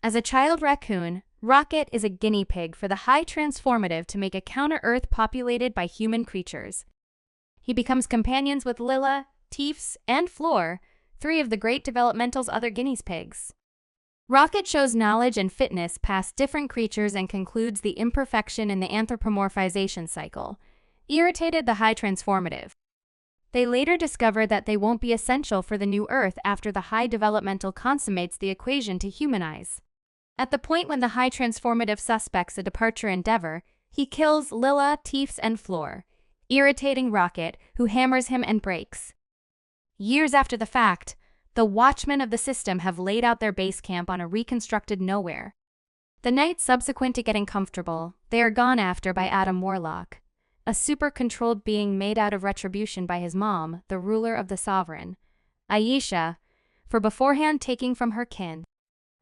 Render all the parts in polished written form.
As a child raccoon, Rocket is a guinea pig for the High Transformative to make a counter-Earth populated by human creatures. He becomes companions with Lilla, Teefs, and Floor, three of the Great Developmental's other guinea pigs. Rocket shows knowledge and fitness past different creatures and concludes the imperfection in the anthropomorphization cycle, irritated the High Transformative. They later discover that they won't be essential for the new Earth after the High Developmental consummates the equation to humanize. At the point when the High Transformative suspects a departure endeavor, he kills Lilla, Teefs, and Floor, irritating Rocket, who hammers him and breaks. Years after the fact, the Watchmen of the system have laid out their base camp on a reconstructed nowhere. The night subsequent to getting comfortable, they are gone after by Adam Warlock, a super-controlled being made out of retribution by his mom, the ruler of the Sovereign, Aisha, for beforehand taking from her kin.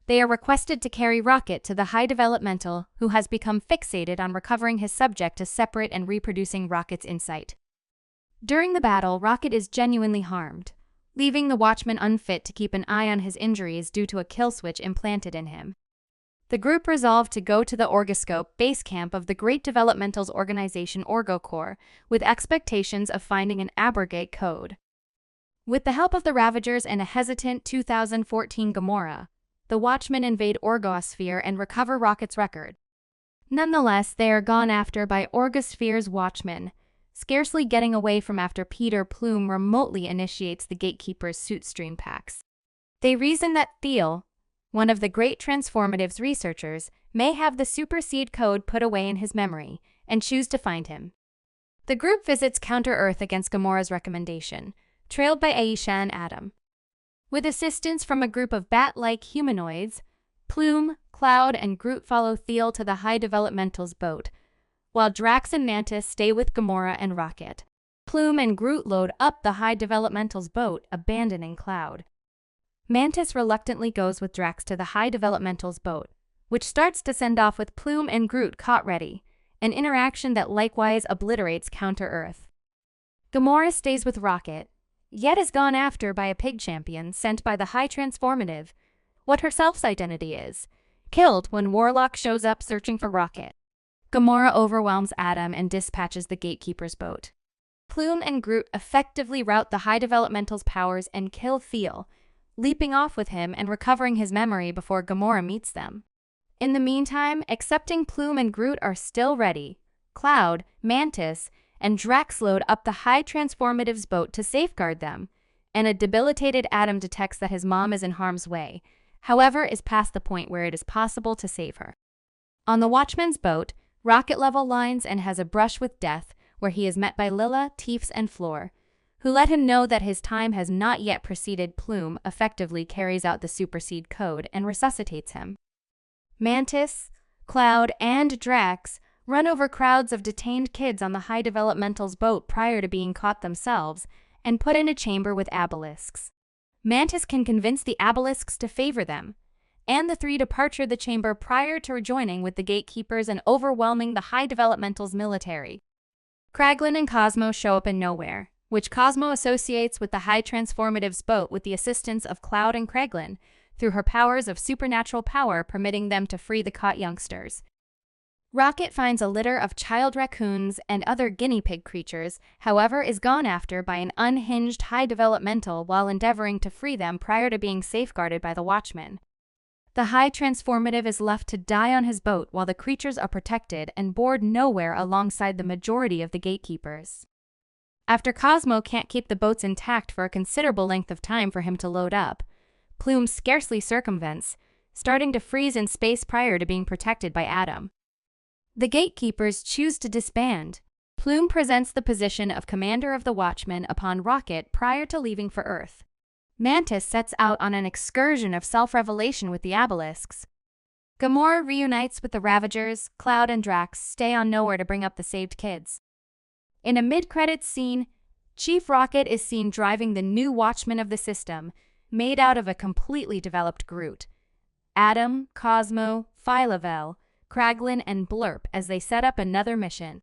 They are requested to carry Rocket to the High Developmental, who has become fixated on recovering his subject to separate and reproducing Rocket's insight. During the battle, Rocket is genuinely harmed, leaving the Watchman unfit to keep an eye on his injuries due to a kill switch implanted in him. The group resolved to go to the Orgoscope base camp of the Great Developmental's organization OrgoCorps, with expectations of finding an abrogate code. With the help of the Ravagers and a hesitant 2014 Gamora, the Watchmen invade Orgosphere and recover Rocket's record. Nonetheless, they are gone after by Orgosphere's Watchmen, scarcely getting away from after Peter Plume remotely initiates the Gatekeeper's suit stream packs. They reason that Thiel, one of the Great Transformative's researchers, may have the supersede code put away in his memory, and choose to find him. The group visits Counter-Earth against Gamora's recommendation, trailed by Aisha and Adam. With assistance from a group of bat-like humanoids, Plume, Cloud, and Groot follow Thiel to the High Developmental's boat, while Drax and Mantis stay with Gamora and Rocket. Plume and Groot load up the High Developmental's boat, abandoning Cloud. Mantis reluctantly goes with Drax to the High Developmental's boat, which starts to send off with Plume and Groot caught ready, an interaction that likewise obliterates Counter-Earth. Gamora stays with Rocket, yet is gone after by a pig champion sent by the High Transformative, what herself's identity is, killed when Warlock shows up searching for Rocket. Gamora overwhelms Adam and dispatches the Gatekeeper's boat. Plume and Groot effectively rout the High Developmental's powers and kill Thiel, leaping off with him and recovering his memory before Gamora meets them. In the meantime, accepting Plume and Groot are still ready, Cloud, Mantis, and Drax load up the High Transformative's boat to safeguard them, and a debilitated Adam detects that his mom is in harm's way, however is past the point where it is possible to save her. On the Watchman's boat, Rocket level lines and has a brush with death, where he is met by Lilla, Teefs, and Floor, who let him know that his time has not yet preceded. Plume effectively carries out the supersede code and resuscitates him. Mantis, Cloud, and Drax run over crowds of detained kids on the High Developmental's boat prior to being caught themselves and put in a chamber with Abelisks. Mantis can convince the Abelisks to favor them, and the three departure the chamber prior to rejoining with the Gatekeepers and overwhelming the High Developmental's military. Kraglin and Cosmo show up in nowhere, which Cosmo associates with the High Transformative's boat with the assistance of Cloud and Kraglin, through her powers of supernatural power permitting them to free the caught youngsters. Rocket finds a litter of child raccoons and other guinea pig creatures, however is gone after by an unhinged High Developmental while endeavoring to free them prior to being safeguarded by the Watchmen. The High Transformative is left to die on his boat while the creatures are protected and board nowhere alongside the majority of the Gatekeepers. After Cosmo can't keep the boats intact for a considerable length of time for him to load up, Plume scarcely circumvents, starting to freeze in space prior to being protected by Adam. The Gatekeepers choose to disband. Plume presents the position of Commander of the Watchmen upon Rocket prior to leaving for Earth. Mantis sets out on an excursion of self-revelation with the Abelisks. Gamora reunites with the Ravagers, Cloud and Drax stay on nowhere to bring up the saved kids. In a mid-credits scene, Chief Rocket is seen driving the new Watchman of the system, made out of a completely developed Groot, Adam, Cosmo, Phyla-Vell, Kraglin, and Blurp as they set up another mission.